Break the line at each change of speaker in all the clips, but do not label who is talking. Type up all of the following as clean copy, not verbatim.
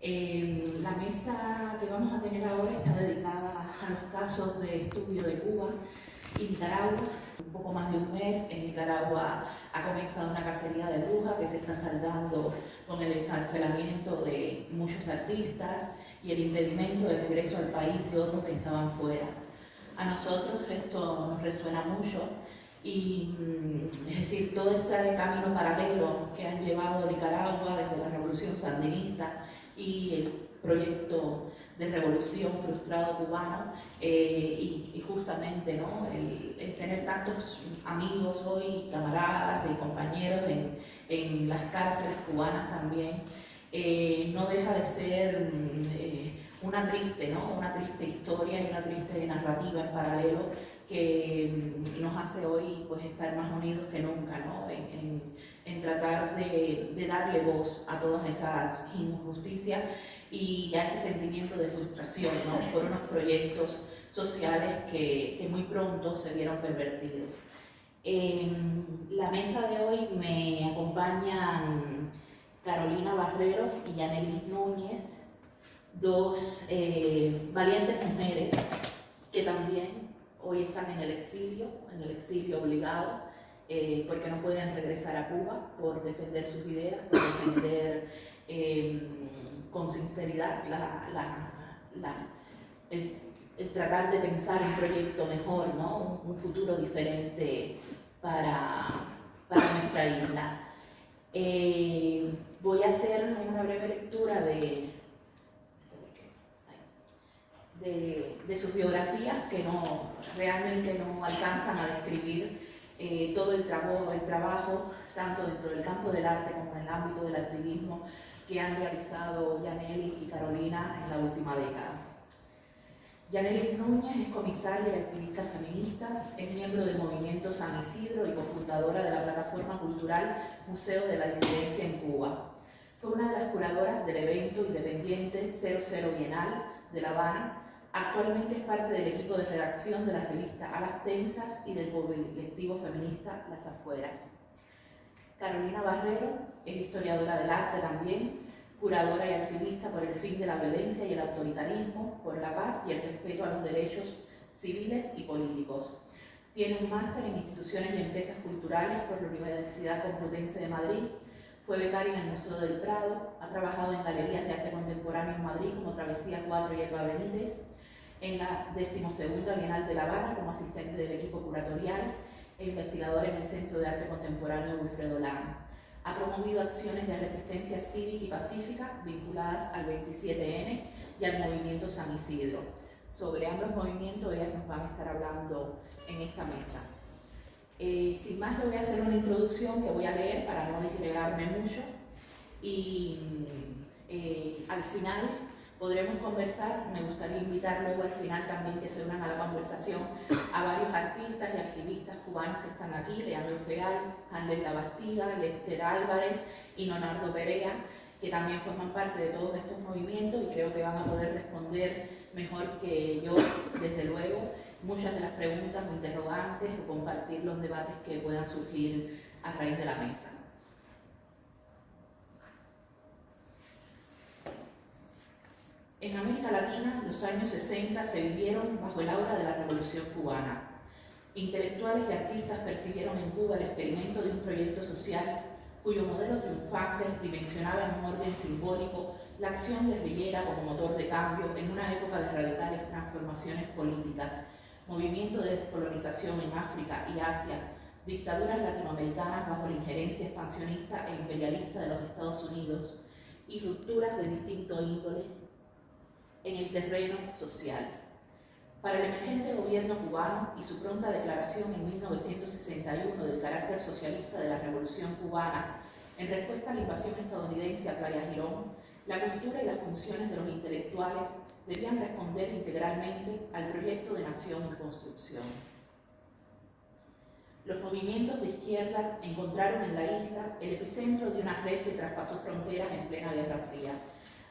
La mesa que vamos a tener ahora está dedicada a los casos de estudio de Cuba y Nicaragua. Un poco más de un mes en Nicaragua ha comenzado una cacería de brujas que se está saldando con el encarcelamiento de muchos artistas y el impedimento de regreso al país de otros que estaban fuera. A nosotros esto nos resuena mucho y es decir, todo ese camino paralelo que han llevado a Nicaragua desde la revolución sandinista y el proyecto de revolución frustrado cubano y justamente ¿no? el tener tantos amigos hoy, camaradas y compañeros en las cárceles cubanas también, no deja de ser una triste historia y una triste narrativa en paralelo que nos hace hoy pues, estar más unidos que nunca, ¿no? en tratar de darle voz a todas esas injusticias y a ese sentimiento de frustración, ¿no? por unos proyectos sociales que muy pronto se vieron pervertidos. En la mesa de hoy me acompañan Carolina Barrero y Yanelis Núñez, dos valientes mujeres que también hoy están en el exilio obligado, porque no pueden regresar a Cuba por defender sus ideas, por defender con sinceridad el tratar de pensar un proyecto mejor, ¿no? un futuro diferente para nuestra isla. Voy a hacer una breve lectura de sus biografías que realmente no alcanzan a describir todo el trabajo, tanto dentro del campo del arte como en el ámbito del activismo, que han realizado Yanelis y Carolina en la última década. Yanelis Núñez es comisaria y activista feminista, es miembro del movimiento San Isidro y cofundadora de la plataforma cultural Museo de la Disidencia en Cuba. Fue una de las curadoras del evento independiente 00 Bienal de La Habana. Actualmente es parte del equipo de redacción de la revista A las Tensas y del colectivo feminista Las Afueras. Carolina Barrero es historiadora del arte también, curadora y activista por el fin de la violencia y el autoritarismo, por la paz y el respeto a los derechos civiles y políticos. Tiene un máster en instituciones y empresas culturales por la Universidad Complutense de Madrid. Fue becaria en el Museo del Prado, ha trabajado en galerías de arte contemporáneo en Madrid como Travesía 4 y Elba Benítez, en la 12ª Bienal de La Habana como asistente del equipo curatorial e investigadora en el Centro de Arte Contemporáneo Wilfredo Lano. Ha promovido acciones de resistencia cívica y pacífica vinculadas al 27N y al movimiento San Isidro. Sobre ambos movimientos ellas nos van a estar hablando en esta mesa. Sin más, le voy a hacer una introducción que voy a leer para no disgregarme mucho y al final podremos conversar. Me gustaría invitar luego al final también que se unan a la conversación a varios artistas y activistas cubanos que están aquí, Leandro Feal, Hanley Labastiga, Lester Álvarez y Leonardo Perea, que también forman parte de todos estos movimientos y creo que van a poder responder mejor que yo, desde luego, muchas de las preguntas o interrogantes o compartir los debates que puedan surgir a raíz de la mesa. En América Latina, los años 60 se vivieron bajo el aura de la Revolución Cubana. Intelectuales y artistas percibieron en Cuba el experimento de un proyecto social cuyo modelo triunfante dimensionaba en un orden simbólico la acción guerrillera como motor de cambio en una época de radicales transformaciones políticas, movimiento de descolonización en África y Asia, dictaduras latinoamericanas bajo la injerencia expansionista e imperialista de los Estados Unidos y rupturas de distinto índole en el terreno social. Para el emergente gobierno cubano y su pronta declaración en 1961 del carácter socialista de la Revolución Cubana, en respuesta a la invasión estadounidense a Playa Girón, la cultura y las funciones de los intelectuales debían responder integralmente al proyecto de nación en construcción. Los movimientos de izquierda encontraron en la isla el epicentro de una red que traspasó fronteras en plena Guerra Fría,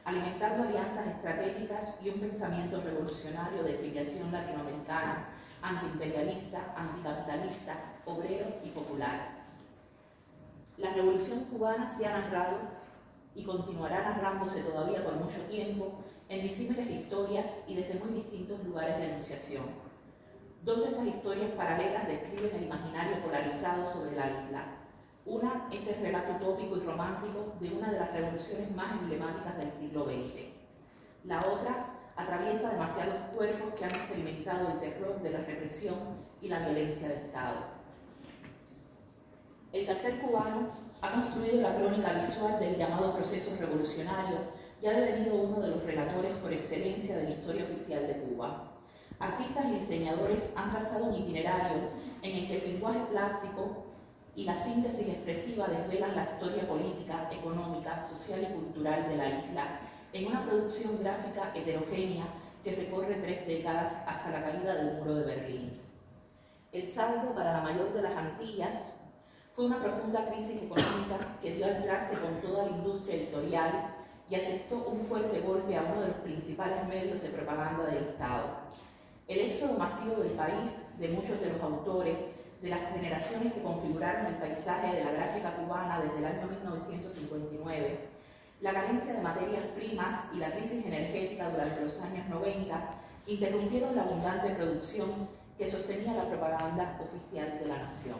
alimentando alianzas estratégicas y un pensamiento revolucionario de filiación latinoamericana, antiimperialista, anticapitalista, obrero y popular. La Revolución Cubana se ha narrado y continuará narrándose todavía por mucho tiempo en disímiles historias y desde muy distintos lugares de enunciación. Dos de esas historias paralelas describen el imaginario polarizado sobre la isla. Una es el relato utópico y romántico de una de las revoluciones más emblemáticas del siglo XX. La otra atraviesa demasiados cuerpos que han experimentado el terror de la represión y la violencia del Estado. El cartel cubano ha construido la crónica visual del llamado proceso revolucionario y ha devenido uno de los relatores por excelencia de la historia oficial de Cuba. Artistas y diseñadores han trazado un itinerario en el que el lenguaje plástico y la síntesis expresiva desvelan la historia política, económica, social y cultural de la isla en una producción gráfica heterogénea que recorre 3 décadas hasta la caída del muro de Berlín. El saldo para la mayor de las Antillas fue una profunda crisis económica que dio al traste con toda la industria editorial y asestó un fuerte golpe a uno de los principales medios de propaganda del Estado. El éxodo masivo del país, de muchos de los autores, de las generaciones que configuraron el paisaje de la gráfica cubana desde el año 1959, la carencia de materias primas y la crisis energética durante los años 90 interrumpieron la abundante producción que sostenía la propaganda oficial de la nación.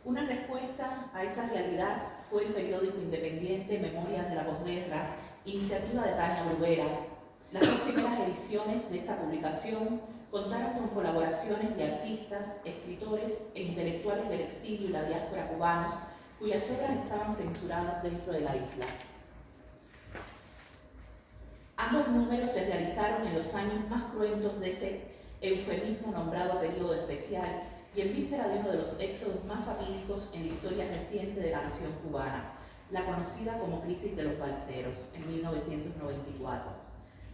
Una respuesta a esa realidad fue el periódico independiente Memorias de la Posguerra, iniciativa de Tania Bruguera. Las 2 primeras ediciones de esta publicación contaron con colaboraciones de artistas, escritores e intelectuales del exilio y la diáspora cubanos, cuyas obras estaban censuradas dentro de la isla. Ambos números se realizaron en los años más cruentos de ese eufemismo nombrado periodo especial y en víspera de uno de los éxodos más fatídicos en la historia reciente de la nación cubana, la conocida como Crisis de los Balseros, en 1994.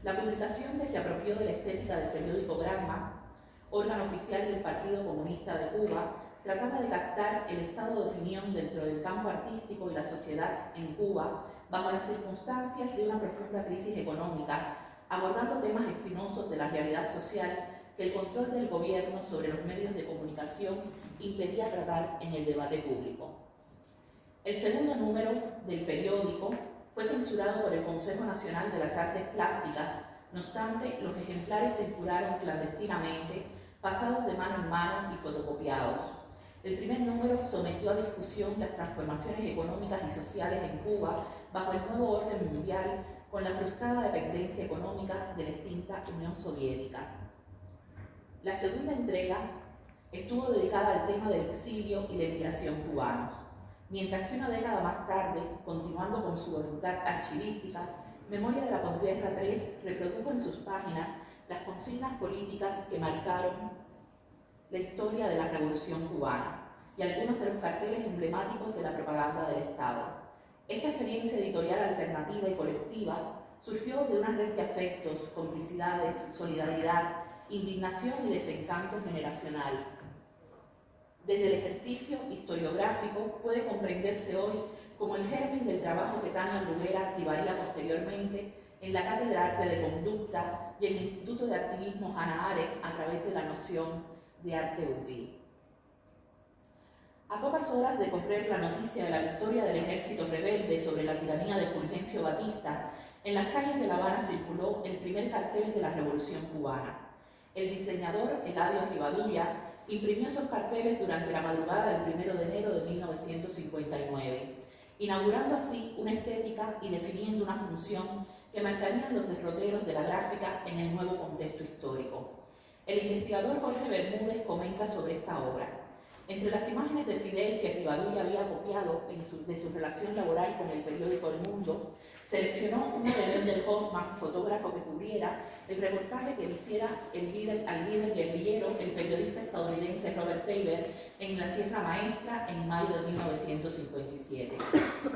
La publicación, que se apropió de la estética del periódico Gramma, órgano oficial del Partido Comunista de Cuba, trataba de captar el estado de opinión dentro del campo artístico y la sociedad en Cuba bajo las circunstancias de una profunda crisis económica, abordando temas espinosos de la realidad social que el control del gobierno sobre los medios de comunicación impedía tratar en el debate público. El segundo número del periódico fue censurado por el Consejo Nacional de las Artes Plásticas. No obstante, los ejemplares circularon clandestinamente, pasados de mano en mano y fotocopiados. El primer número sometió a discusión las transformaciones económicas y sociales en Cuba bajo el nuevo orden mundial, con la frustrada dependencia económica de la extinta Unión Soviética. La segunda entrega estuvo dedicada al tema del exilio y la emigración cubanos, mientras que una década más tarde, continuando con su voluntad archivística, Memoria de la Posguerra 3 reprodujo en sus páginas las consignas políticas que marcaron la historia de la Revolución cubana y algunos de los carteles emblemáticos de la propaganda del Estado. Esta experiencia editorial alternativa y colectiva surgió de una red de afectos, complicidades, solidaridad, indignación y desencanto generacional. Desde el ejercicio historiográfico puede comprenderse hoy como el germen del trabajo que Tania Bruguera activaría posteriormente en la Cátedra de Arte de Conducta y en el Instituto de Activismo Hannah Arendt a través de la noción de arte útil. A pocas horas de correr la noticia de la victoria del ejército rebelde sobre la tiranía de Fulgencio Batista, en las calles de La Habana circuló el primer cartel de la Revolución cubana. El diseñador Eladio Rivadulla imprimió esos carteles durante la madrugada del 1 de enero de 1959, inaugurando así una estética y definiendo una función que marcarían los derroteros de la gráfica en el nuevo contexto histórico. El investigador Jorge Bermúdez comenta sobre esta obra. Entre las imágenes de Fidel que Rivadulla había copiado de su relación laboral con el periódico El Mundo, seleccionó una de Wendell Hoffman, fotógrafo que cubriera el reportaje que le hiciera al líder guerrillero, el periodista estadounidense Robert Taylor, en la Sierra Maestra en mayo de 1957.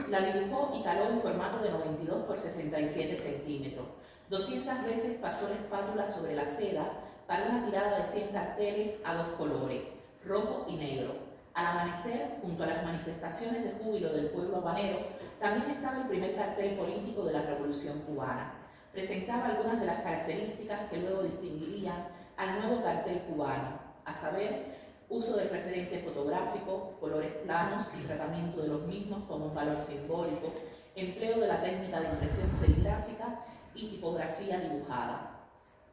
La dibujó y caló en formato de 92 por 67 centímetros. 200 veces pasó la espátula sobre la seda para una tirada de 100 carteles a 2 colores, rojo y negro. Al amanecer, junto a las manifestaciones de júbilo del pueblo habanero, también estaba el primer cartel político de la Revolución cubana. Presentaba algunas de las características que luego distinguirían al nuevo cartel cubano, a saber, uso del referente fotográfico, colores planos y tratamiento de los mismos como un valor simbólico, empleo de la técnica de impresión serigráfica y tipografía dibujada.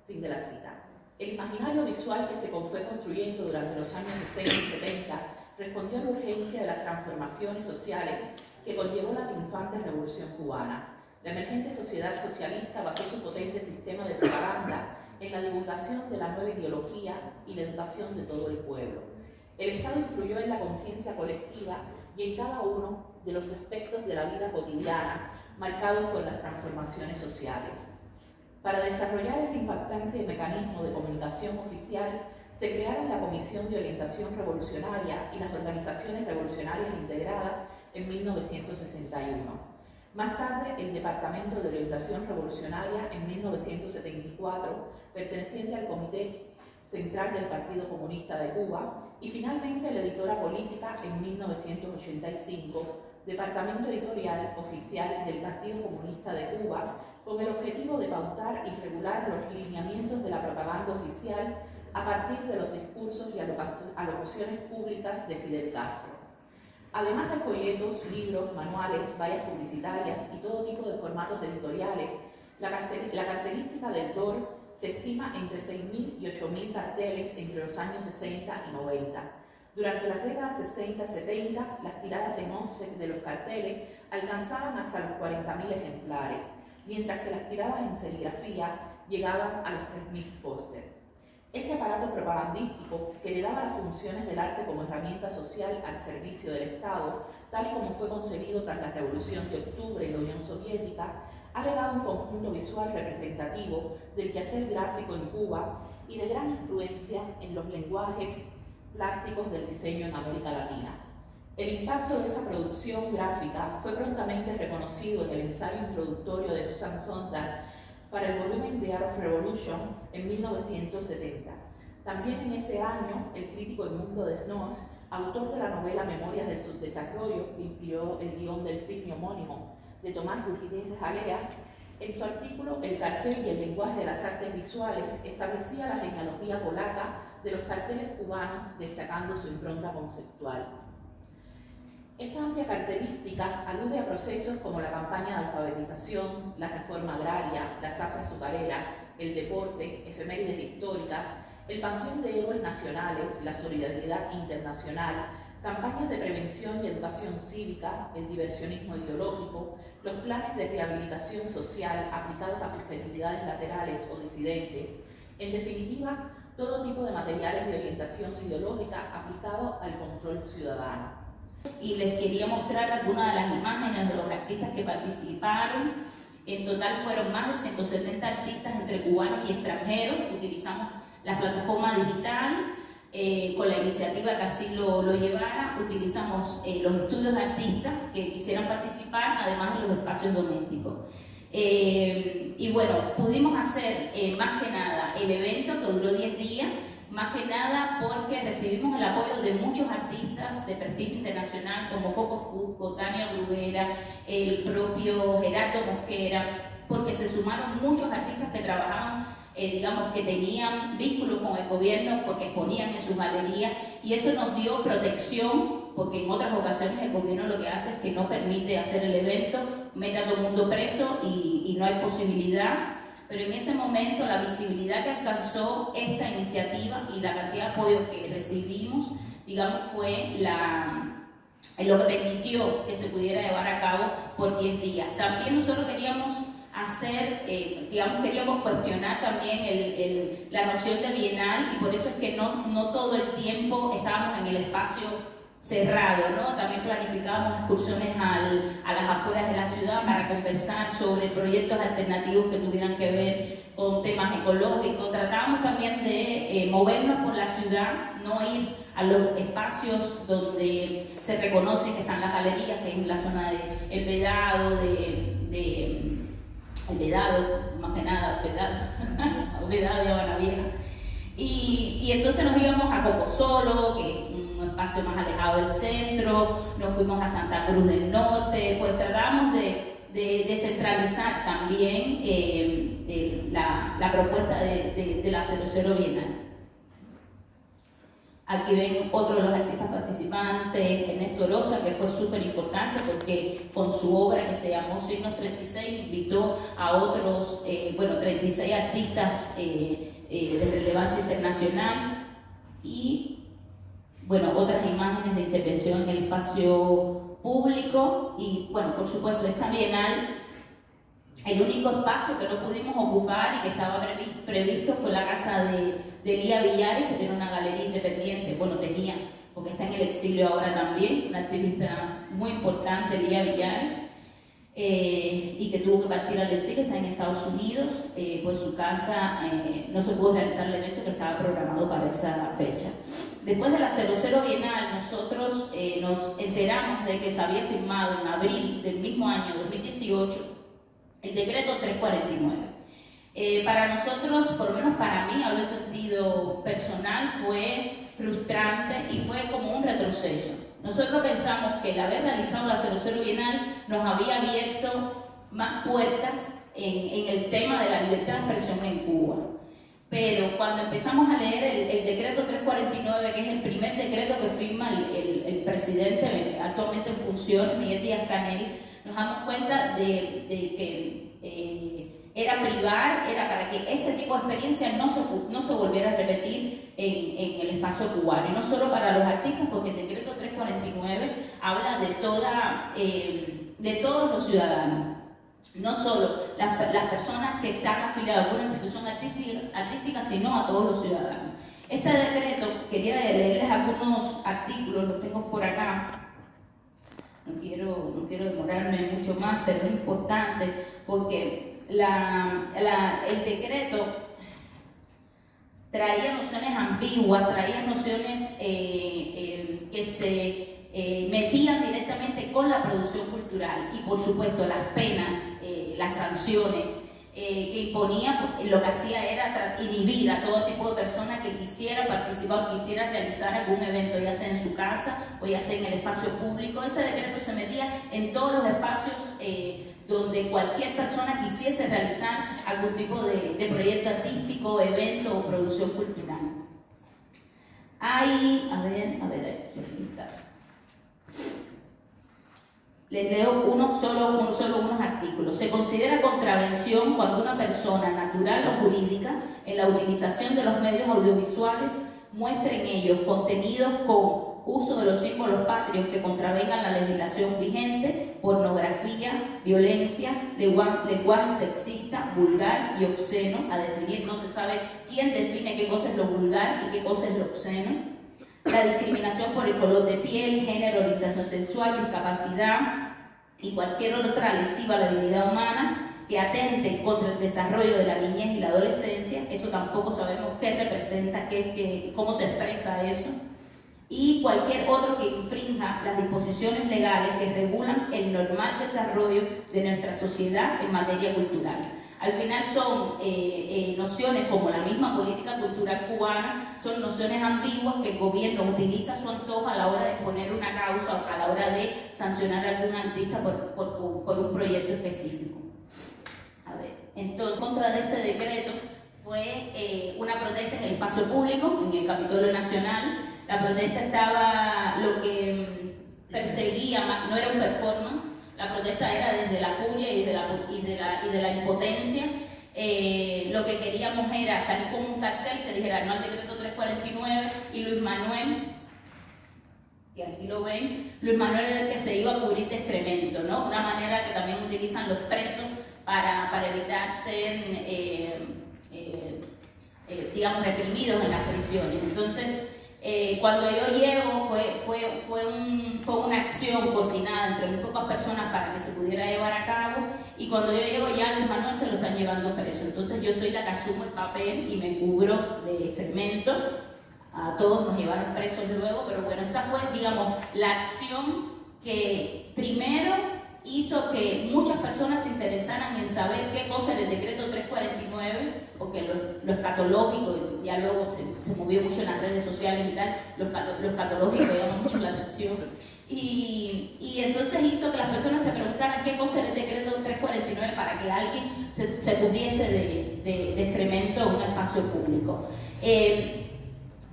Fin de la cita. El imaginario visual que se fue construyendo durante los años 60 y 70 respondió a la urgencia de las transformaciones sociales que conllevó la triunfante Revolución Cubana. La emergente sociedad socialista basó su potente sistema de propaganda en la divulgación de la nueva ideología y la educación de todo el pueblo. El Estado influyó en la conciencia colectiva y en cada uno de los aspectos de la vida cotidiana marcados por las transformaciones sociales. Para desarrollar ese impactante mecanismo de comunicación oficial, se crearon la Comisión de Orientación Revolucionaria y las Organizaciones Revolucionarias Integradas en 1961. Más tarde, el Departamento de Orientación Revolucionaria en 1974, perteneciente al Comité Central del Partido Comunista de Cuba, y finalmente la Editora Política en 1985, Departamento Editorial Oficial del Partido Comunista de Cuba, con el objetivo de pautar y regular los lineamientos de la propaganda oficial a partir de los discursos y alocuciones públicas de Fidel Castro. Además de folletos, libros, manuales, vallas publicitarias y todo tipo de formatos editoriales, la característica del DOR se estima entre 6.000 y 8.000 carteles entre los años 60 y 90. Durante las décadas 60-70, las tiradas de offset de los carteles alcanzaban hasta los 40.000 ejemplares, mientras que las tiradas en serigrafía llegaban a los 3.000 pósteres. Ese aparato propagandístico que le daba las funciones del arte como herramienta social al servicio del Estado, tal y como fue concebido tras la Revolución de Octubre en la Unión Soviética, ha legado un conjunto visual representativo del quehacer gráfico en Cuba y de gran influencia en los lenguajes plásticos del diseño en América Latina. El impacto de esa producción gráfica fue prontamente reconocido en el ensayo introductorio de Susan Sontag para el volumen The Art of Revolution en 1970. También en ese año, el crítico Edmundo Desnos, autor de la novela Memorias del Subdesarrollo, que inspiró el guión del film homónimo de Tomás Gurgidez Jalea, en su artículo El cartel y el lenguaje de las artes visuales, establecía la genealogía polaca de los carteles cubanos, destacando su impronta conceptual. Esta amplia característica alude a procesos como la campaña de alfabetización, la reforma agraria, la zafra azucarera, el deporte, efemérides históricas, el panteón de héroes nacionales, la solidaridad internacional, campañas de prevención y educación cívica, el diversionismo ideológico, los planes de rehabilitación social aplicados a subjetividades laterales o disidentes, en definitiva, todo tipo de materiales de orientación ideológica aplicado al control ciudadano.
Y les quería mostrar algunas de las imágenes de los artistas que participaron. En total fueron más de 170 artistas entre cubanos y extranjeros. Utilizamos la plataforma digital con la iniciativa que así lo llevara. Utilizamos los estudios de artistas que quisieran participar, además de los espacios domésticos. Y bueno, pudimos hacer más que nada el evento que duró 10 días, más que nada porque recibimos el apoyo de muchos artistas de prestigio internacional como Coco Fusco, Tania Bruguera, el propio Gerardo Mosquera, porque se sumaron muchos artistas que trabajaban, digamos, que tenían vínculos con el gobierno porque exponían en sus galerías, y eso nos dio protección, porque en otras ocasiones el gobierno lo que hace es que no permite hacer el evento, mete a todo el mundo preso y no hay posibilidad. Pero en ese momento la visibilidad que alcanzó esta iniciativa y la cantidad de apoyo que recibimos, digamos, fue lo que permitió que se pudiera llevar a cabo por 10 días. También nosotros queríamos hacer, queríamos cuestionar también la noción de bienal, y por eso es que no todo el tiempo estábamos en el espacio cerrado, ¿no? También planificábamos excursiones a las afueras de la ciudad para conversar sobre proyectos alternativos que tuvieran que ver con temas ecológicos. Tratábamos también de movernos por la ciudad, no ir a los espacios donde se reconoce que están las galerías, que es la zona de El Vedado, El Vedado, más que nada, El Vedado de Habana Vieja. Y entonces nos íbamos a Cocosolo, que es un espacio más alejado del centro, nos fuimos a Santa Cruz del Norte, pues tratamos de descentralizar también la propuesta de la 00 Bienal. Aquí ven otro de los artistas participantes, Ernesto Rosa, que fue súper importante porque con su obra que se llamó Signos 36 invitó a otros, 36 artistas de relevancia internacional y, bueno, otras imágenes de intervención en el espacio público y, bueno, por supuesto, esta Bienal. El único espacio que no pudimos ocupar y que estaba previsto fue la casa de Lía Villares, que tiene una galería independiente, bueno, tenía, porque está en el exilio ahora también, una activista muy importante, Lía Villares, y que tuvo que partir al exilio, está en Estados Unidos, pues su casa no se pudo realizar el evento que estaba programado para esa fecha. Después de la 00 Bienal, nosotros nos enteramos de que se había firmado en abril del mismo año, 2018, el decreto 349. Para nosotros, por lo menos para mí, hablo en sentido personal, fue frustrante y fue como un retroceso. Nosotros pensamos que el haber realizado la 00 Bienal nos había abierto más puertas en el tema de la libertad de expresión en Cuba. Pero cuando empezamos a leer el decreto 349, que es el primer decreto que firma el presidente actualmente en función, Miguel Díaz-Canel, nos damos cuenta de que era privar, era para que este tipo de experiencias no se volviera a repetir en el espacio cubano. Y no solo para los artistas, porque el decreto 349 habla de todos los ciudadanos. No solo las personas que están afiliadas a alguna institución artística, sino a todos los ciudadanos. Este decreto, quería leerles algunos artículos, los tengo por acá. No quiero demorarme mucho más, pero es importante porque el decreto traía nociones ambiguas, traía nociones que se metían directamente con la producción cultural y, por supuesto, las penas, las sanciones que imponía, lo que hacía era inhibir a todo tipo de personas que quisiera participar o quisiera realizar algún evento, ya sea en su casa o ya sea en el espacio público. Ese decreto se metía en todos los espacios donde cualquier persona quisiese realizar algún tipo de proyecto artístico, evento o producción cultural. Hay, a ver, aquí está. Les leo solo unos artículos. Se considera contravención cuando una persona natural o jurídica, en la utilización de los medios audiovisuales, muestre en ellos contenidos con uso de los símbolos patrios que contravengan la legislación vigente, pornografía, violencia, lenguaje sexista, vulgar y obsceno. A definir, no se sabe quién define qué cosa es lo vulgar y qué cosa es lo obsceno. La discriminación por el color de piel, género, orientación sexual, discapacidad y cualquier otra lesiva a la dignidad humana que atente contra el desarrollo de la niñez y la adolescencia. Eso tampoco sabemos qué representa, cómo se expresa eso. Y cualquier otro que infrinja las disposiciones legales que regulan el normal desarrollo de nuestra sociedad en materia cultural. Al final son nociones como la misma política cultural cubana, son nociones ambiguas que el gobierno utiliza a su antojo a la hora de poner una causa o a la hora de sancionar a algún artista por un proyecto específico. A ver, entonces, contra de este decreto fue una protesta en el espacio público, en el Capitolio Nacional. La protesta estaba, lo que perseguía, no era un performance. La protesta era desde la furia y de la impotencia. Lo que queríamos era salir con un cartel que dijera no al decreto 349 y Luis Manuel, y aquí lo ven, Luis Manuel era el que se iba a cubrir de excremento, ¿no? Una manera que también utilizan los presos para evitar ser, digamos, reprimidos en las prisiones. Entonces, cuando yo llego fue una acción coordinada entre muy pocas personas para que se pudiera llevar a cabo, y cuando yo llego ya Luis Manuel se lo están llevando preso. Entonces yo soy la que asumo el papel y me cubro de excremento. A todos nos llevaron presos luego, pero bueno, esa fue, digamos, la acción que primero hizo que muchas personas se interesaran en saber qué cosa era el decreto 349, porque lo escatológico, ya luego se movió mucho en las redes sociales y tal, lo escatológico llama mucho la atención, y entonces hizo que las personas se preguntaran qué cosa era el decreto 349 para que alguien se cubriese de excremento en un espacio público.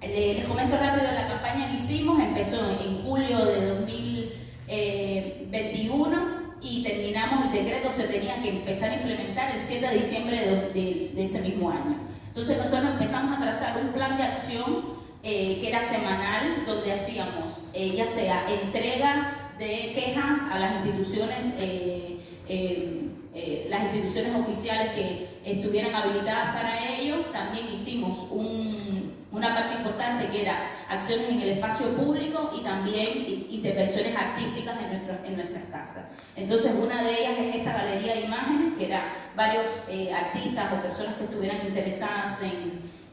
Les comento rápido la campaña que hicimos. Empezó en julio de 2021 y terminamos, el decreto se tenía que empezar a implementar el 7 de diciembre de ese mismo año. Entonces nosotros empezamos a trazar un plan de acción que era semanal, donde hacíamos ya sea entrega de quejas a las instituciones oficiales que estuvieran habilitadas para ello. También hicimos una parte importante que era acciones en el espacio público y también intervenciones artísticas en nuestras casas. Entonces una de ellas es esta galería de imágenes, que era varios artistas o personas que estuvieran interesadas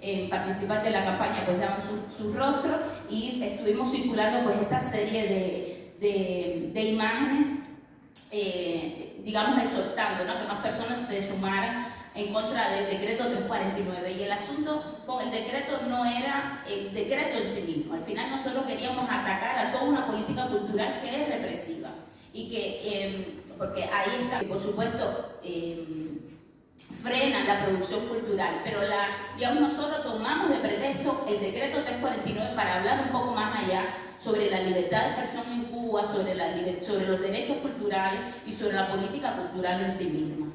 en participar de la campaña, pues daban su rostro, y estuvimos circulando pues esta serie de imágenes, digamos exhortando, ¿no?, que más personas se sumaran en contra del decreto 349. Y el asunto con el decreto no era el decreto en sí mismo. Al final nosotros queríamos atacar a toda una política cultural que es represiva y que, porque ahí está, por supuesto, frena la producción cultural, pero digamos, nosotros tomamos de pretexto el decreto 349 para hablar un poco más allá sobre la libertad de expresión en Cuba, sobre los derechos culturales y sobre la política cultural en sí misma.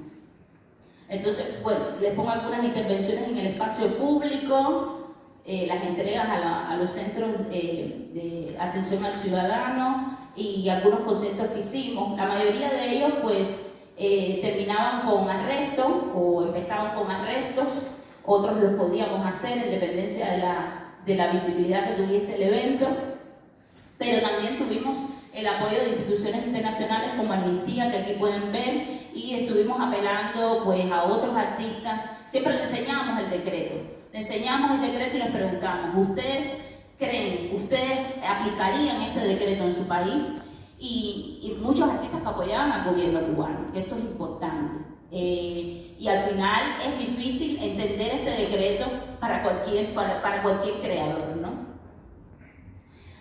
Entonces, bueno, les pongo algunas intervenciones en el espacio público, las entregas a los centros de atención al ciudadano y algunos conceptos que hicimos. La mayoría de ellos, pues, terminaban con arrestos o empezaban con arrestos, otros los podíamos hacer en dependencia de la visibilidad que tuviese el evento, pero también tuvimos el apoyo de instituciones internacionales como Amnistía, que aquí pueden ver, y estuvimos apelando pues a otros artistas. Siempre les enseñábamos el decreto y les preguntamos, ¿ustedes aplicarían este decreto en su país? Y muchos artistas que apoyaban al gobierno cubano, que esto es importante. Y al final es difícil entender este decreto para cualquier creador, ¿no?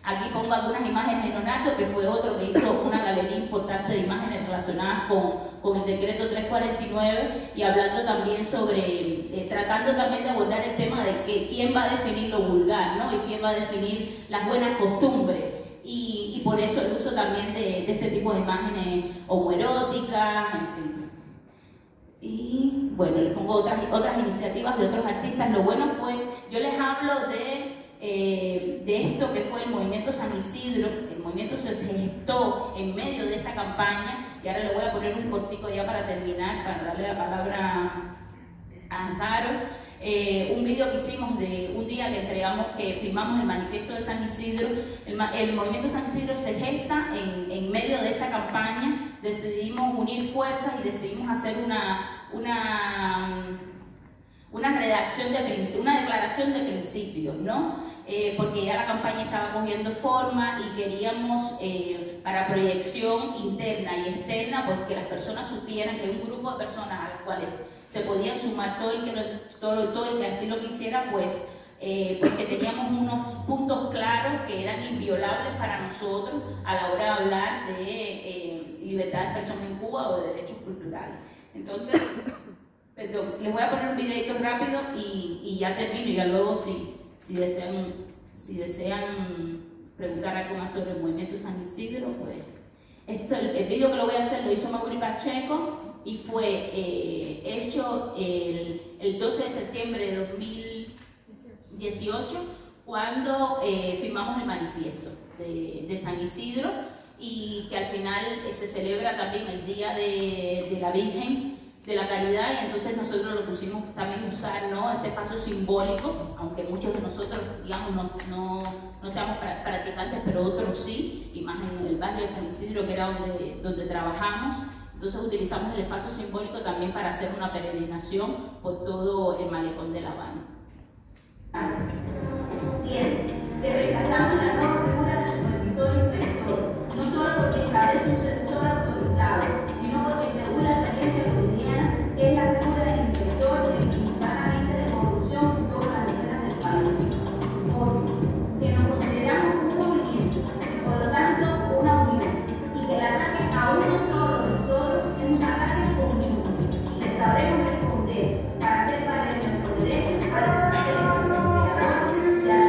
Aquí pongo algunas imágenes de Nonato, que fue otro que hizo una galería importante de imágenes relacionadas con el decreto 349, y hablando también sobre, tratando también de abordar el tema de que quién va a definir lo vulgar, ¿no?, y quién va a definir las buenas costumbres. Y por eso el uso también de este tipo de imágenes homoeróticas, en fin. Y bueno, les pongo otras iniciativas de otros artistas. Lo bueno fue, yo les hablo de esto que fue el Movimiento San Isidro. El movimiento se gestó en medio de esta campaña, y ahora le voy a poner un cortico ya para terminar, para darle la palabra a Amparo. Un video que hicimos de un día que firmamos el manifiesto de San Isidro. El movimiento San Isidro se gesta en medio de esta campaña. Decidimos unir fuerzas y decidimos hacer una declaración de principios, ¿no? Porque ya la campaña estaba cogiendo forma y queríamos, para proyección interna y externa, pues que las personas supieran que un grupo de personas a las cuales se podían sumar todo y que así lo quisiera, pues porque teníamos unos puntos claros que eran inviolables para nosotros a la hora de hablar de libertad de expresión en Cuba o de derechos culturales. Entonces, perdón, les voy a poner un videito rápido y ya termino, y ya luego si desean preguntar algo más sobre el movimiento San Isidro, pues el video que lo voy a hacer lo hizo Mauri Pacheco y fue hecho el 12 de septiembre de 2018, cuando firmamos el manifiesto de San Isidro, y que al final se celebra también el Día de la Virgen de la Caridad, y entonces nosotros lo pusimos también usar, ¿no?, este paso simbólico, aunque muchos de nosotros, digamos, no seamos practicantes, pero otros sí, y más en el barrio de San Isidro, que era donde trabajamos. Entonces utilizamos el espacio simbólico también para hacer una peregrinación por todo el malecón de La Habana. 7. Que rechazamos la nueva figura del supervisor inspector, no solo porque establece un supervisor autorizado, sino porque según la experiencia cotidiana es la figura del inspector principalmente de corrupción en todas las esferas del país. 8. Que nos consideramos un movimiento y por lo tanto una unión, y que el ataque a uno solo de nosotros es un ataque conjunto, y que sabremos responder para hacer valer nuestros derechos a la existencia de los creadores y a la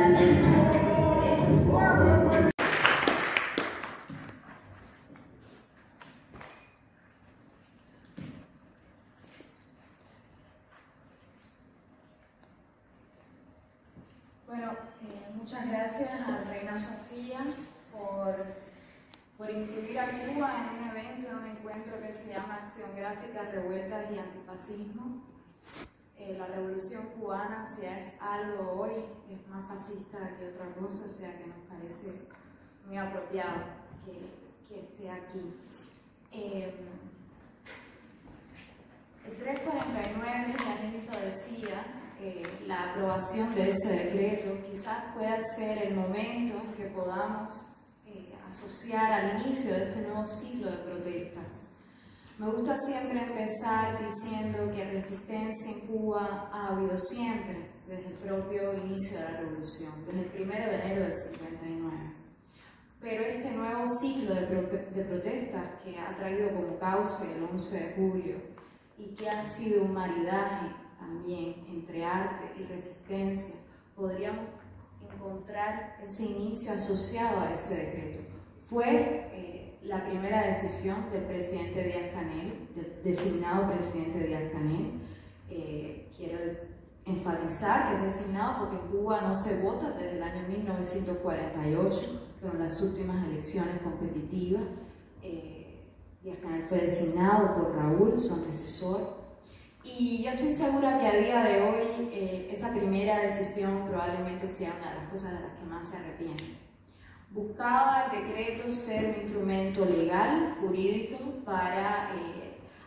Muchas gracias a Reina Sofía por incluir a Cuba en un evento, en un encuentro que se llama Acción Gráfica, Revueltas y Antifascismo. La revolución cubana, si es algo hoy, es más fascista que otra cosa, o sea que nos parece muy apropiado que esté aquí. El 349, Yanil lo decía, la aprobación de ese decreto quizás pueda ser el momento en que podamos asociar al inicio de este nuevo ciclo de protestas. Me gusta siempre empezar diciendo que resistencia en Cuba ha habido siempre, desde el propio inicio de la revolución, desde el 1 de enero del 59. Pero este nuevo ciclo de protestas que ha traído como cauce el 11 de julio y que ha sido un maridaje también entre arte y resistencia, podríamos encontrar ese inicio asociado a ese decreto. Fue la primera decisión del presidente Díaz-Canel, del designado presidente Díaz-Canel. Quiero enfatizar que es designado porque en Cuba no se vota desde el año 1948, fueron las últimas elecciones competitivas. Díaz-Canel fue designado por Raúl, su antecesor, y yo estoy segura que a día de hoy esa primera decisión probablemente sea una de las cosas de las que más se arrepiente. Buscaba el decreto ser un instrumento legal, jurídico, para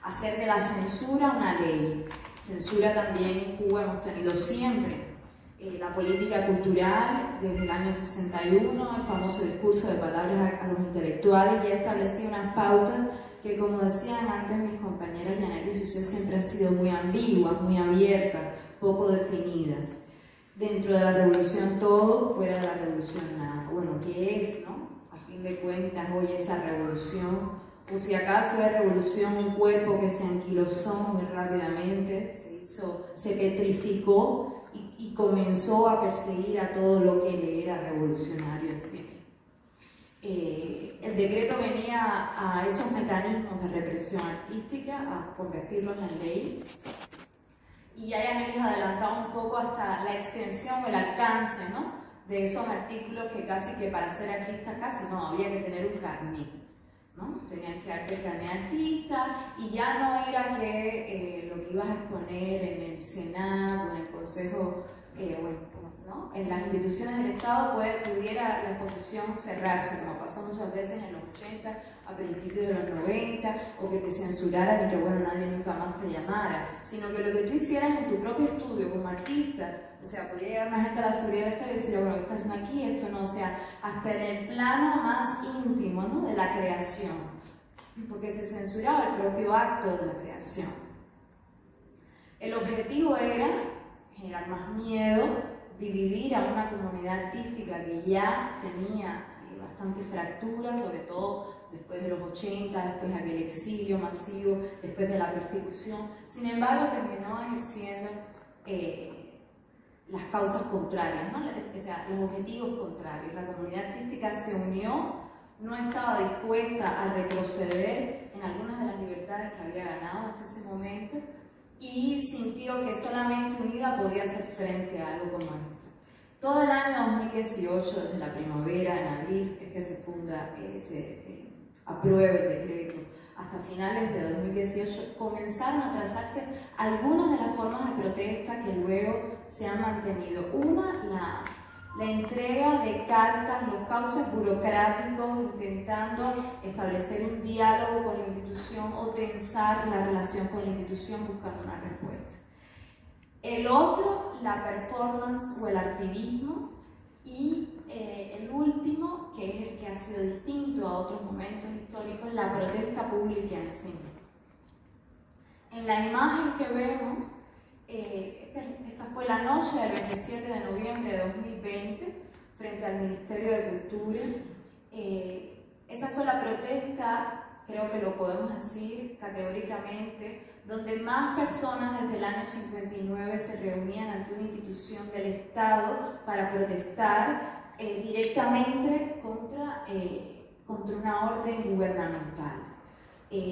hacer de la censura una ley. Censura también en Cuba hemos tenido siempre. La política cultural, desde el año 61, el famoso discurso de palabras a los intelectuales, ya establecía unas pautas que, como decían antes mis compañeras Yaneli y Susé, siempre han sido muy ambiguas, muy abiertas, poco definidas. Dentro de la revolución todo, fuera de la revolución nada. Bueno, ¿qué es, no? A fin de cuentas, hoy esa revolución, o si acaso es revolución un cuerpo que se anquilosó muy rápidamente, se petrificó y comenzó a perseguir a todo lo que le era revolucionario en sí. El decreto venía a esos mecanismos de represión artística, a convertirlos en ley. Y ya Yaneli ha adelantado un poco hasta la extensión o el alcance, ¿no?, de esos artículos que casi que para ser artista casi no, había que tener un carnet, ¿no? Tenían que darte el carnet artista y ya no era que lo que ibas a exponer en el Senado o en el Consejo, ¿no?, en las instituciones del Estado pudiera la exposición cerrarse, como pasó muchas veces en los 80, a principios de los 90, o que te censuraran y que, bueno, nadie nunca más te llamara, sino que lo que tú hicieras en tu propio estudio como artista, o sea, podía llegar más gente a la seguridad del Estado y decir, bueno, ¿qué estás haciendo aquí? Esto no, o sea, hasta en el plano más íntimo, ¿no?, de la creación, porque se censuraba el propio acto de la creación. El objetivo era generar más miedo, dividir a una comunidad artística que ya tenía bastante fractura, sobre todo después de los 80, después de aquel exilio masivo, después de la persecución. Sin embargo, terminó ejerciendo las causas contrarias, ¿no?, o sea, los objetivos contrarios. La comunidad artística se unió, no estaba dispuesta a retroceder en algunas de las libertades que había ganado hasta ese momento, y sintió que solamente unida podía hacer frente a algo como esto. Todo el año 2018, desde la primavera, en abril, es que se funda, se aprueba el decreto. Hasta finales de 2018 comenzaron a trazarse algunas de las formas de protesta que luego se han mantenido. Una, la entrega de cartas, los cauces burocráticos, intentando establecer un diálogo con la institución o tensar la relación con la institución buscando una respuesta. El otro, la performance o el activismo. Y el último, que es el que ha sido distinto a otros momentos históricos, la protesta pública en sí. En la imagen que vemos, esta fue la noche del 27 de noviembre de 2020, frente al Ministerio de Cultura. Esa fue la protesta, creo que lo podemos decir categóricamente, donde más personas desde el año 59 se reunían ante una institución del Estado para protestar directamente contra una orden gubernamental.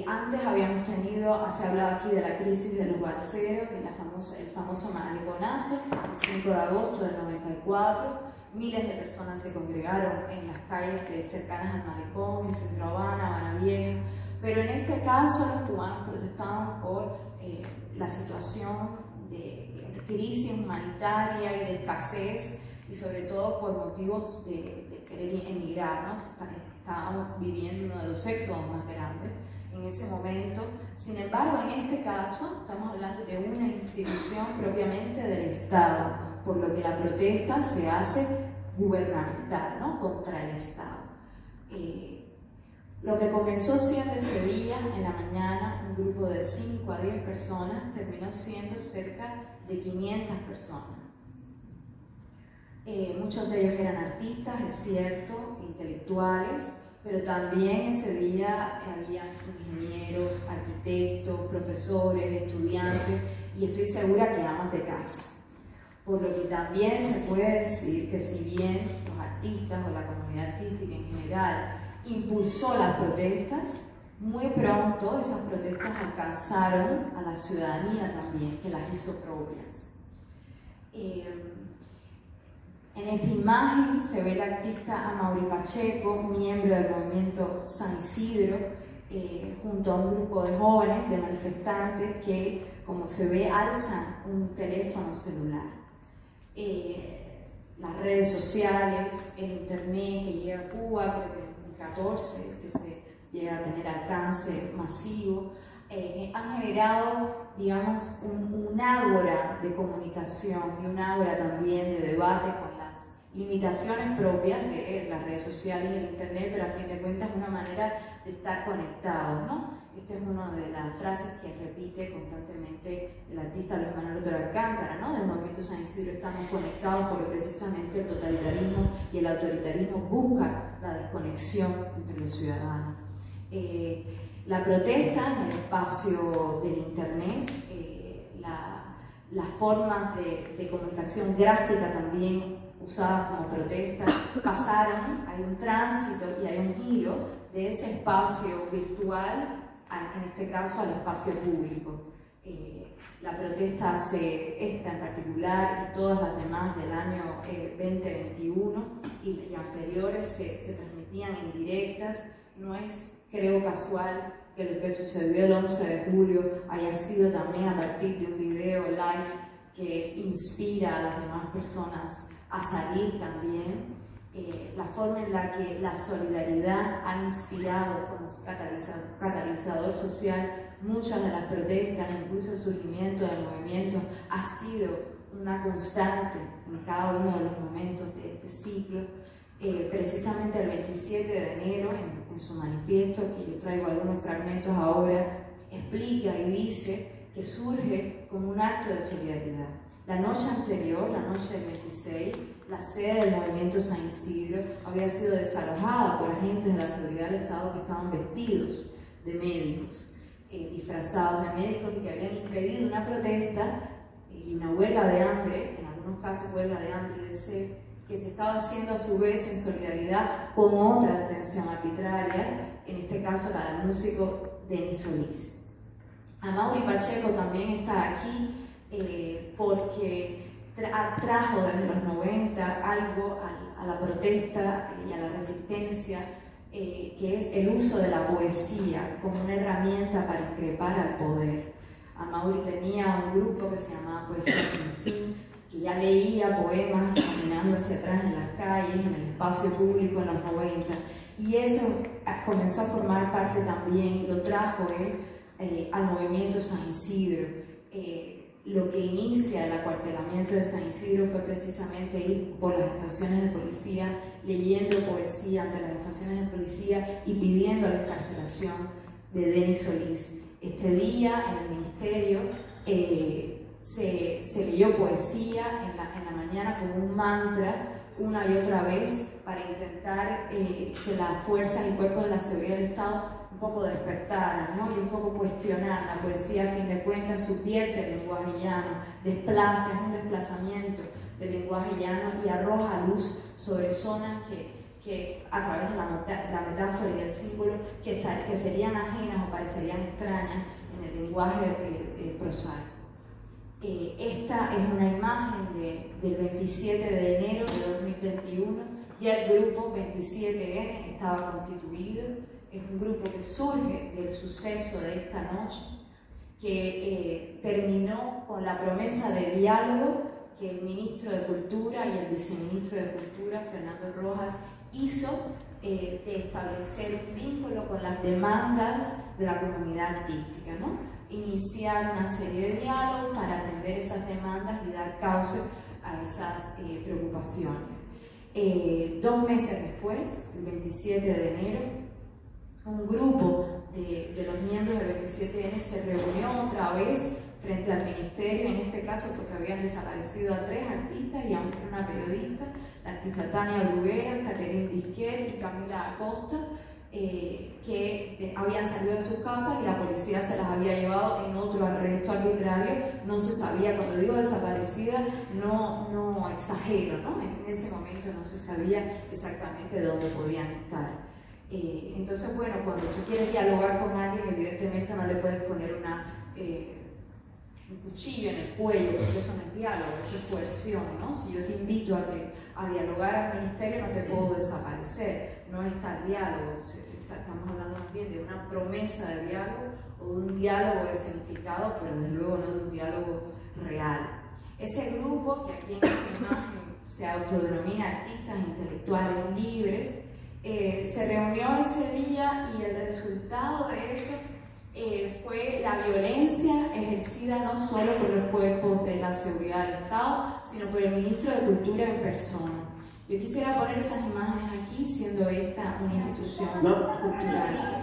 Antes habíamos tenido, se hablaba aquí de la crisis de los balseros, que es el famoso maleconazo, el 5 de agosto del 94, miles de personas se congregaron en las calles cercanas al Malecón, en Centro Habana, Habana Vieja, pero en este caso los cubanos protestaban por la situación de crisis humanitaria y de escasez, y sobre todo por motivos de querer emigrar, ¿no? Estábamos viviendo uno de los éxodos más grandes en ese momento. Sin embargo, en este caso estamos hablando de una institución propiamente del Estado, por lo que la protesta se hace gubernamental, ¿no? Contra el Estado. Lo que comenzó siendo ese día, en la mañana, un grupo de 5 a 10 personas, terminó siendo cerca de 500 personas. Muchos de ellos eran artistas, es cierto, intelectuales, pero también ese día había ingenieros, arquitectos, profesores, estudiantes, y estoy segura que amas de casa. Por lo que también se puede decir que si bien los artistas o la comunidad artística en general impulsó las protestas, muy pronto esas protestas alcanzaron a la ciudadanía también, que las hizo propias. En esta imagen se ve el artista Amaury Pacheco, miembro del movimiento San Isidro, junto a un grupo de jóvenes, de manifestantes que, como se ve, alzan un teléfono celular. Las redes sociales, el internet que llega a Cuba, creo que en 2014, que se llega a tener alcance masivo, han generado, digamos, un ágora de comunicación y un ágora también de debate con las limitaciones propias de las redes sociales y el internet, pero a fin de cuentas una manera de estar conectados, ¿no? Esta es una de las frases que repite constantemente el artista Luis Manuel Otero Alcántara, ¿no? Del movimiento San Isidro: estamos conectados porque precisamente el totalitarismo y el autoritarismo buscan la desconexión entre los ciudadanos. La protesta en el espacio del internet, las formas de comunicación gráfica también usadas como protesta pasaron, hay un tránsito y hay un giro de ese espacio virtual, en este caso al espacio público. La protesta esta en particular y todas las demás del año 2021 y anteriores se transmitían en directas. No es, creo, casual que lo que sucedió el 11 de julio haya sido también a partir de un video live que inspira a las demás personas a salir también. La forma en la que la solidaridad ha inspirado como catalizador social muchas de las protestas, incluso el surgimiento del movimiento, ha sido una constante en cada uno de los momentos de este ciclo. Precisamente el 27 de enero, en su manifiesto, que yo traigo algunos fragmentos ahora, explica y dice que surge como un acto de solidaridad. La noche anterior, la noche del 26, la sede del movimiento San Isidro había sido desalojada por agentes de la seguridad del Estado que estaban vestidos de médicos, disfrazados de médicos, y que habían impedido una protesta y una huelga de hambre, en algunos casos huelga de hambre y de sed, que se estaba haciendo a su vez en solidaridad con otra detención arbitraria, en este caso la del músico Denis Solís. Amaury Pacheco también está aquí porque trajo desde los 90 algo a la protesta y a la resistencia, que es el uso de la poesía como una herramienta para increpar al poder. Amaury tenía un grupo que se llamaba Poesía Sin Fin, que ya leía poemas caminando hacia atrás en las calles, en el espacio público en los 90, y eso comenzó a formar parte también, lo trajo él al movimiento San Isidro. Lo que inicia el acuartelamiento de San Isidro fue precisamente ir por las estaciones de policía, leyendo poesía ante las estaciones de policía y pidiendo la excarcelación de Denis Solís. Este día en el ministerio se leyó poesía en la mañana como un mantra una y otra vez para intentar que las fuerzas y cuerpos de la seguridad del Estado un poco despertaran, ¿no? Y un poco cuestionar. La poesía, a fin de cuentas, subvierte el lenguaje llano, desplaza, es un desplazamiento del lenguaje llano y arroja luz sobre zonas que a través de la metáfora y del símbolo que serían ajenas o parecerían extrañas en el lenguaje prosaico. Esta es una imagen del 27 de enero de 2021. Ya el grupo 27N estaba constituido. Es un grupo que surge del suceso de esta noche, que terminó con la promesa de diálogo que el ministro de Cultura y el viceministro de Cultura, Fernando Rojas, hizo de establecer un vínculo con las demandas de la comunidad artística, ¿no? Iniciar una serie de diálogos para atender esas demandas y dar cauce a esas preocupaciones. 2 meses después, el 27 de enero, un grupo de los miembros del 27N se reunió otra vez frente al ministerio, en este caso porque habían desaparecido a 3 artistas y a una periodista, la artista Tania Bruguera, Catherine Bisquet y Camila Acosta, que habían salido de sus casas y la policía se las había llevado en otro arresto arbitrario. No se sabía, cuando digo desaparecida, no exagero, ¿no? En ese momento no se sabía exactamente dónde podían estar. Entonces, bueno, cuando tú quieres dialogar con alguien, evidentemente no le puedes poner un cuchillo en el cuello, porque eso no es diálogo, eso es coerción, ¿no? Si yo te invito a dialogar al ministerio, no te puedo desaparecer, no está el diálogo. Estamos hablando más bien de una promesa de diálogo o de un diálogo escenificado, pero desde luego no de un diálogo real. Ese grupo, que aquí en esta imagen se autodenomina Artistas Intelectuales Libres, se reunió ese día y el resultado de eso fue la violencia ejercida no solo por los cuerpos de la seguridad del Estado, sino por el ministro de Cultura en persona. Yo quisiera poner esas imágenes aquí, siendo esta una institución cultural.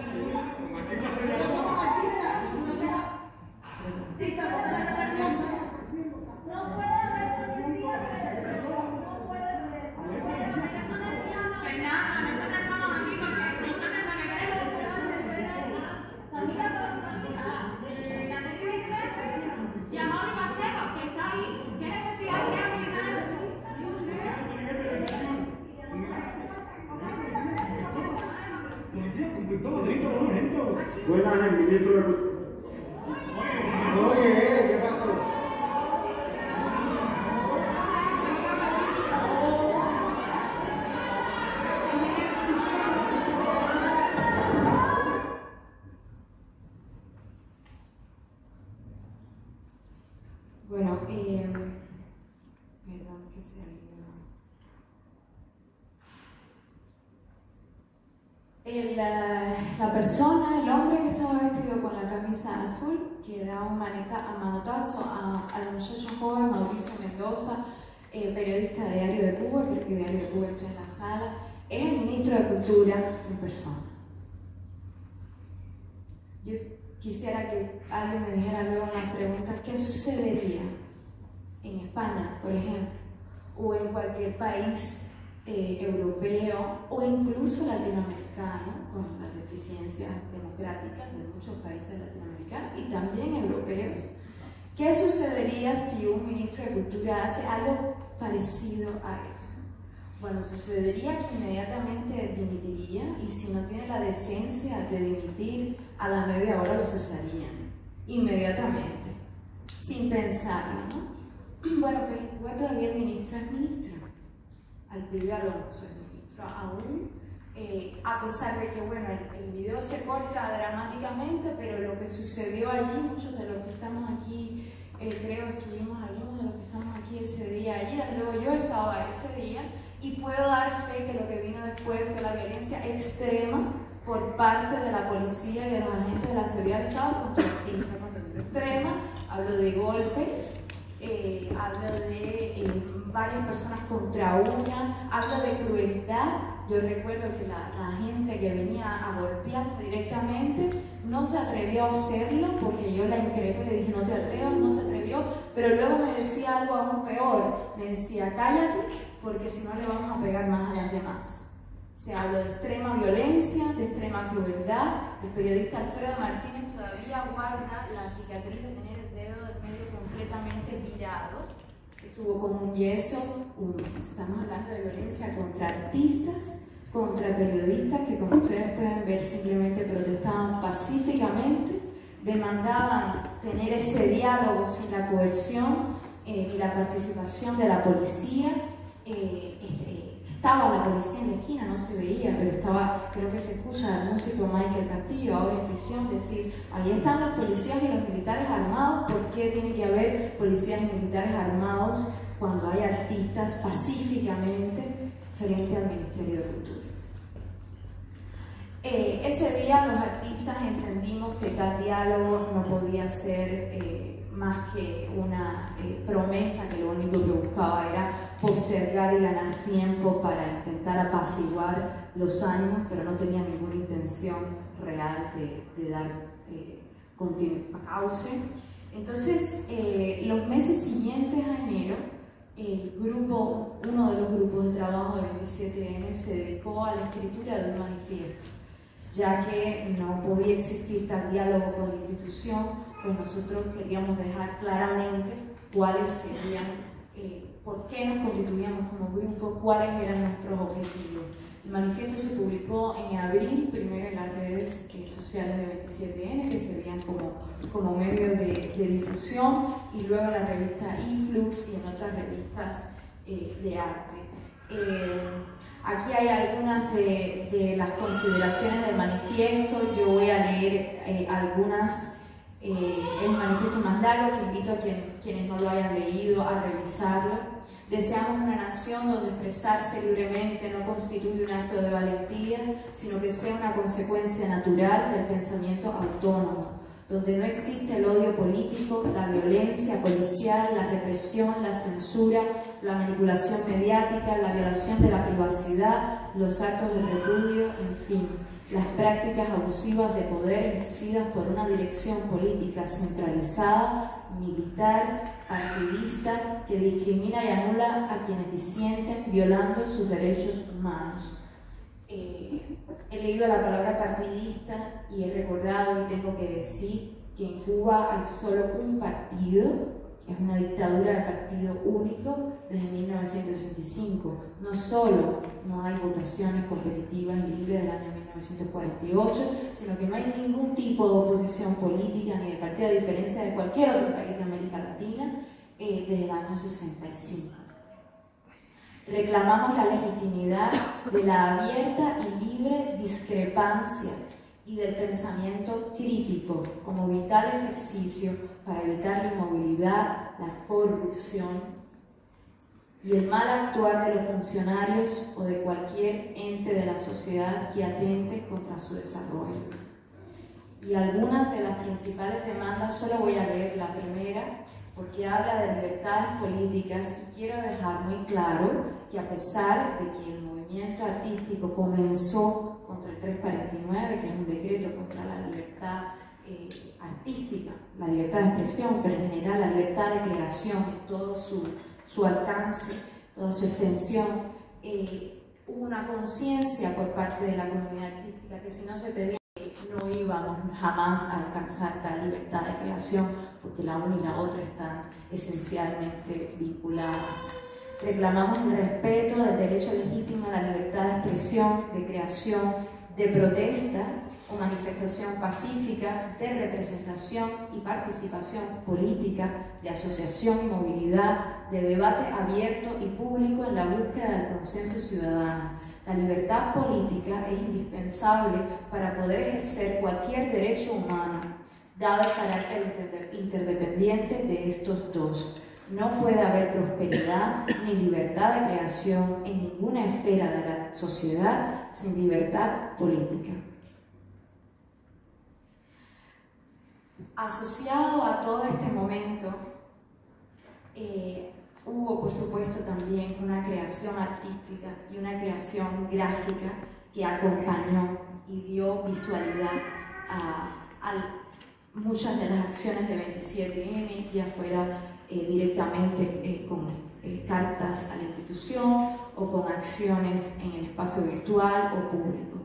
Buenas, el ministro de Cultura. Oye, ¿qué pasó?
Bueno, perdón que se ha ido. La persona, el hombre que estaba vestido con la camisa azul, que da un manotazo al muchacho joven Mauricio Mendoza, periodista de Diario de Cuba, creo que Diario de Cuba está en la sala, es el ministro de Cultura en persona. Yo quisiera que alguien me dijera luego en las preguntas qué sucedería en España, por ejemplo, o en cualquier país europeo o incluso latinoamericano, con las deficiencias democráticas de muchos países latinoamericanos y también europeos. ¿Qué sucedería si un ministro de Cultura hace algo parecido a eso? Bueno, sucedería que inmediatamente dimitiría, y si no tiene la decencia de dimitir, a la media hora lo cesarían, inmediatamente, sin pensarlo, ¿no? Bueno, pues todavía el ministro es ministro. Alpidio Alonso, el ministro, aún, a pesar de que, bueno, el video se corta dramáticamente, pero lo que sucedió allí, muchos de los que estamos aquí, creo estuvimos algunos de los que estamos aquí ese día allí, desde luego yo estaba ese día, y puedo dar fe que lo que vino después fue la violencia extrema por parte de la policía y de los agentes de la seguridad del Estado contra artistas. Cuando digo extrema, hablo de golpes, hablo de varias personas contra una, hablo de crueldad. Yo recuerdo que la gente que venía a golpearme directamente no se atrevió a hacerlo porque yo la increpé, le dije no te atrevas, no se atrevió, pero luego me decía algo aún peor, me decía cállate porque si no le vamos a pegar más a las demás. O sea, hablo de extrema violencia, de extrema crueldad. El periodista Alfredo Martínez todavía guarda la cicatriz de tener el dedo del medio completamente virado. Estuvo con un yeso un mes. Estamos hablando de violencia contra artistas, contra periodistas que, como ustedes pueden ver, simplemente protestaban pacíficamente, demandaban tener ese diálogo sin la coerción y la participación de la policía. Estaba la policía en la esquina, no se veía, pero estaba, creo que se escucha al músico Michael Castillo, ahora en prisión, decir, ahí están los policías y los militares armados. ¿Por qué tiene que haber policías y militares armados cuando hay artistas pacíficamente frente al Ministerio de Cultura? Ese día los artistas entendimos que tal diálogo no podía ser más que una promesa que lo único que buscaba era postergar y ganar tiempo para intentar apaciguar los ánimos, pero no tenía ninguna intención real de dar cauce. Entonces, los meses siguientes a enero, uno de los grupos de trabajo de 27N se dedicó a la escritura de un manifiesto, ya que no podía existir tal diálogo con la institución. Pues nosotros queríamos dejar claramente cuáles serían, por qué nos constituíamos como grupo, cuáles eran nuestros objetivos. El manifiesto se publicó en abril, primero en las redes sociales de 27N, que servían como medio de difusión, y luego en la revista Influx y en otras revistas de arte. Aquí hay algunas de las consideraciones del manifiesto. Yo voy a leer algunas. El manifiesto más largo, que invito a quienes no lo hayan leído a revisarlo. Deseamos una nación donde expresarse libremente no constituye un acto de valentía, sino que sea una consecuencia natural del pensamiento autónomo, donde no existe el odio político, la violencia policial, la represión, la censura, la manipulación mediática, la violación de la privacidad, los actos de repudio, en fin, las prácticas abusivas de poder ejercidas por una dirección política centralizada, militar, partidista, que discrimina y anula a quienes disienten, violando sus derechos humanos. He leído la palabra partidista y he recordado, y tengo que decir, que en Cuba hay solo un partido. Es una dictadura de partido único desde 1965. No solo no hay votaciones competitivas y libres del año 1948, sino que no hay ningún tipo de oposición política ni de partido, a diferencia de cualquier otro país de América Latina, desde el año 65. Reclamamos la legitimidad de la abierta y libre discrepancia y del pensamiento crítico como vital ejercicio para evitar la inmovilidad, la corrupción y el mal actuar de los funcionarios o de cualquier ente de la sociedad que atente contra su desarrollo. Y algunas de las principales demandas, solo voy a leer la primera, porque habla de libertades políticas, y quiero dejar muy claro que a pesar de que el movimiento artístico comenzó contra el 349, que es un decreto contra la libertad artística, la libertad de expresión, pero en general la libertad de creación en todo su alcance, toda su extensión, hubo una conciencia por parte de la comunidad artística que si no se pedía, no íbamos jamás a alcanzar tal libertad de creación, porque la una y la otra están esencialmente vinculadas. Reclamamos el respeto del derecho legítimo a la libertad de expresión, de creación, de protesta o manifestación pacífica, de representación y participación política, de asociación y movilidad, de debate abierto y público en la búsqueda del consenso ciudadano. La libertad política es indispensable para poder ejercer cualquier derecho humano, dado el carácter interdependiente de estos dos. No puede haber prosperidad ni libertad de creación en ninguna esfera de la sociedad sin libertad política. Asociado a todo este momento, hubo por supuesto también una creación artística y una creación gráfica que acompañó y dio visualidad a muchas de las acciones de 27N, ya fuera directamente con cartas a la institución o con acciones en el espacio virtual o público.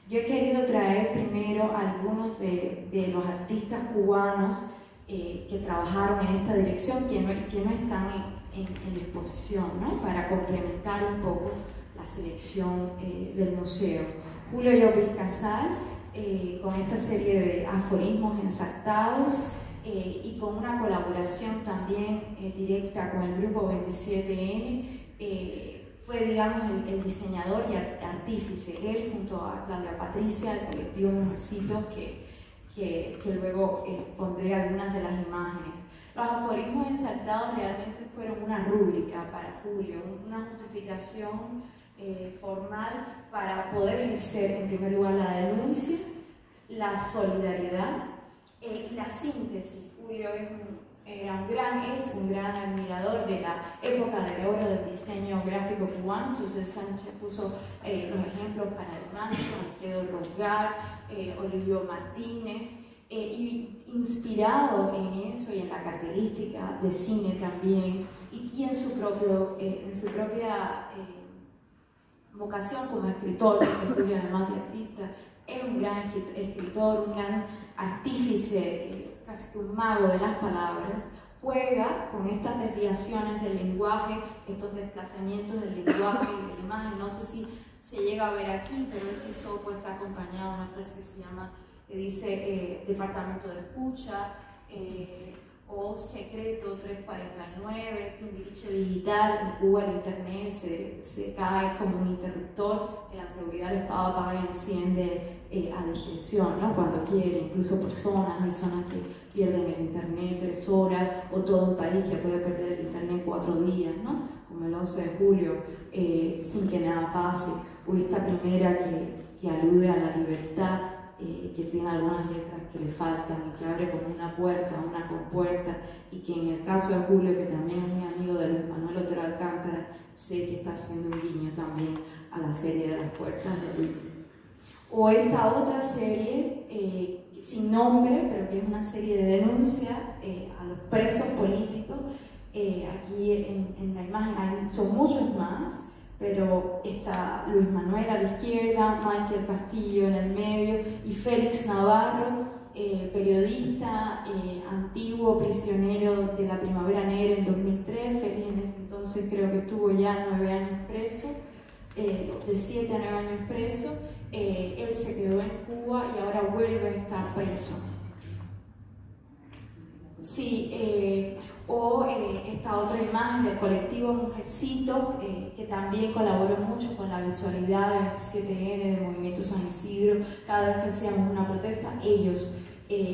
Yo he querido traer primero algunos de los artistas cubanos que trabajaron en esta dirección que no están en la exposición, ¿no? Para complementar un poco la selección del museo. Julio Llopis Casal, con esta serie de aforismos ensartados, y con una colaboración también directa con el grupo 27N, fue, digamos, el diseñador y artífice, él junto a Claudia Patricia, del colectivo Mujercitos, que luego pondré algunas de las imágenes. Los aforismos ensartados realmente fueron una rúbrica para Julio, una justificación formal para poder ejercer en primer lugar la denuncia, la solidaridad y la síntesis. Julio es un gran admirador de la época de oro del diseño gráfico cubano. Susel Sánchez puso los ejemplos paradigmáticos, Alfredo Rosgar, Olivio Martínez, y inspirado en eso y en la característica de cine también, y en su propia vocación como escritor, porque Julio, además de artista, es un gran escritor, un gran artífice, casi que un mago de las palabras. Juega con estas desviaciones del lenguaje, estos desplazamientos del lenguaje y de la imagen. No sé si se llega a ver aquí, pero este sopo está acompañado de una frase que dice departamento de escucha, o secreto 349, Timbiriche digital. En Cuba el internet se cae como un interruptor, que la seguridad del Estado apaga y enciende a discreción, ¿no? Cuando quiere, incluso personas, hay zonas que pierden el internet 3 horas, o todo un país que puede perder el internet 4 días, ¿no? Como el 11 de julio, sin que nada pase, o esta primera que alude a la libertad, que tiene algunas letras que le faltan y que abre como una puerta, una compuerta, y que en el caso de Julio, que también es muy amigo de Luis Manuel Otero Alcántara, sé que está haciendo un guiño también a la serie de las puertas de Luis. O esta otra serie, sin nombre, pero que es una serie de denuncia a los presos políticos. Aquí en la imagen son muchos más, pero está Luis Manuel a la izquierda, Michael Castillo en el medio y Félix Navarro, periodista, antiguo prisionero de la Primavera Negra en 2003. Félix en ese entonces creo que estuvo ya 9 años preso, de 7 a 9 años preso. Él se quedó en Cuba y ahora vuelve a estar preso. Sí, o esta otra imagen del colectivo Mujercitos, que también colaboró mucho con la visualidad de 27N, de Movimiento San Isidro. Cada vez que hacíamos una protesta, ellos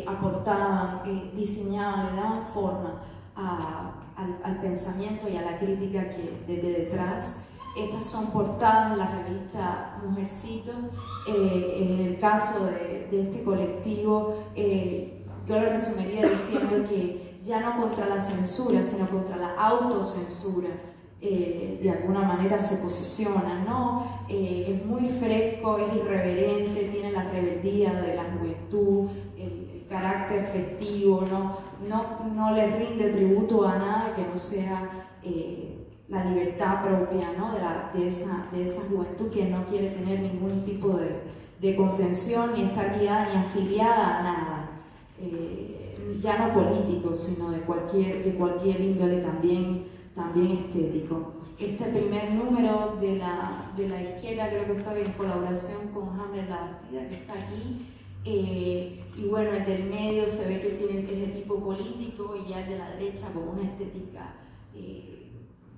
aportaban, diseñaban, le daban forma al pensamiento y a la crítica que desde detrás. Estas son portadas de la revista Mujercitos. En el caso de este colectivo, yo lo resumiría diciendo que ya no contra la censura, sino contra la autocensura, de alguna manera se posiciona, ¿no? Es muy fresco, es irreverente, tiene la rebeldía de la juventud, el carácter festivo, no le rinde tributo a nada que no sea la libertad propia, ¿no? de esa juventud que no quiere tener ningún tipo de contención, ni estar guiada ni afiliada a nada. Ya no político, sino de cualquier índole también estético. Este primer número de la izquierda creo que fue en colaboración con Hamlet La Bastida, que está aquí, y bueno, el del medio se ve que es de tipo político, y ya el de la derecha con una estética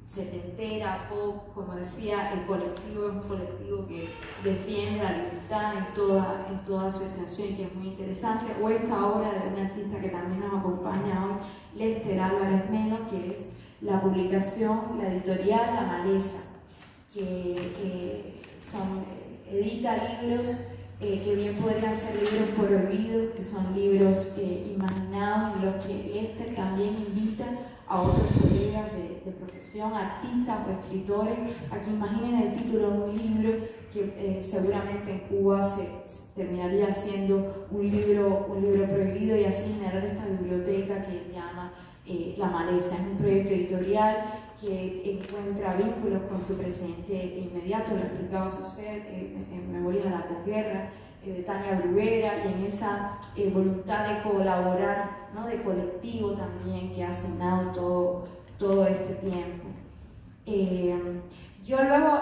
setentera, pop. Como decía, el colectivo es un colectivo que defiende la libertad en toda su extensión, y que es muy interesante. O esta obra de un artista que también nos acompaña hoy, Lester Álvarez Melo, que es la publicación, la editorial La Maleza, que edita libros que bien podrían ser libros prohibidos, que son libros imaginados, en los que Lester también invita a otros colegas de profesión, artistas o escritores, a que imaginen el título de un libro que seguramente en Cuba se terminaría siendo un libro prohibido, y así generar esta biblioteca que él llama La Maleza. Es un proyecto editorial que encuentra vínculos con su presente inmediato, lo explicaba Susel en Memorias de la Posguerra, de Tania Bruguera, y en esa voluntad de colaborar, ¿no? De colectivo también, que ha cenado todo este tiempo. Yo luego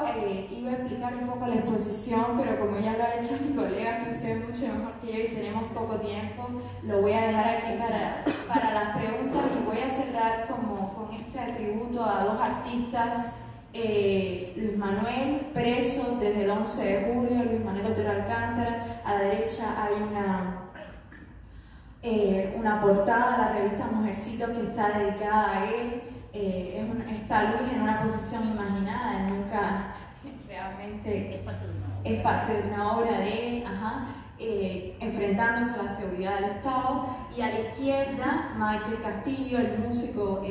iba a explicar un poco la exposición, pero como ya lo ha hecho mi colega Susel mucho mejor que yo y tenemos poco tiempo, lo voy a dejar aquí para las preguntas. artistas. Luis Manuel, preso desde el 11 de julio, Luis Manuel Otero Alcántara. A la derecha hay una portada de la revista Mujercitos que está dedicada a él. Está Luis en una posición imaginada, él nunca realmente es parte de una obra de él, enfrentándose a la seguridad del Estado. Y a la izquierda, Michael Castillo, el músico,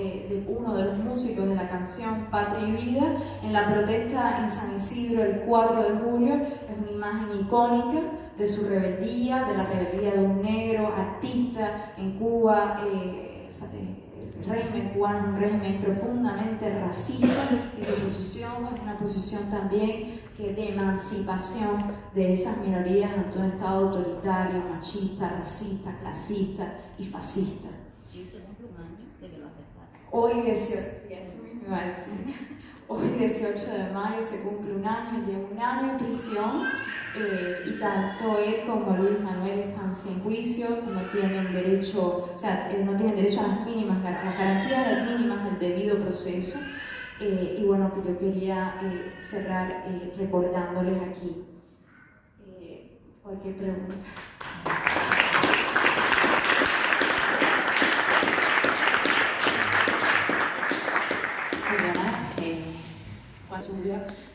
uno de los músicos de la canción Patria y Vida, en la protesta en San Isidro el 4 de julio. Es una imagen icónica de su rebeldía, de la rebeldía de un negro artista en Cuba. El régimen cubano es un régimen profundamente racista y su posición es una posición también de emancipación de esas minorías ante un Estado autoritario, machista, racista, clasista y fascista.
¿Y eso cumple un año de que lo arrestaron?
Hoy 18, hoy 18 de mayo se cumple un año, lleva un año en prisión. Y tanto él como Luis Manuel están sin juicio, no tienen derecho, no tienen derecho a las mínimas, las garantías mínimas del debido proceso. Y bueno, que yo quería cerrar recordándoles aquí. Cualquier pregunta.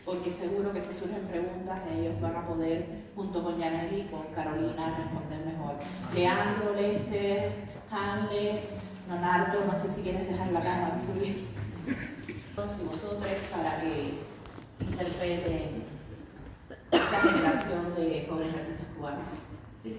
Porque seguro que si surgen preguntas ellos van a poder, junto con Yaneli y con Carolina, responder mejor. Leandro, Lester, Hanle, Leonardo, no sé si quieres dejar la cámara subir. Y vosotros para que interpreten esta generación de jóvenes artistas cubanos. ¿Sí?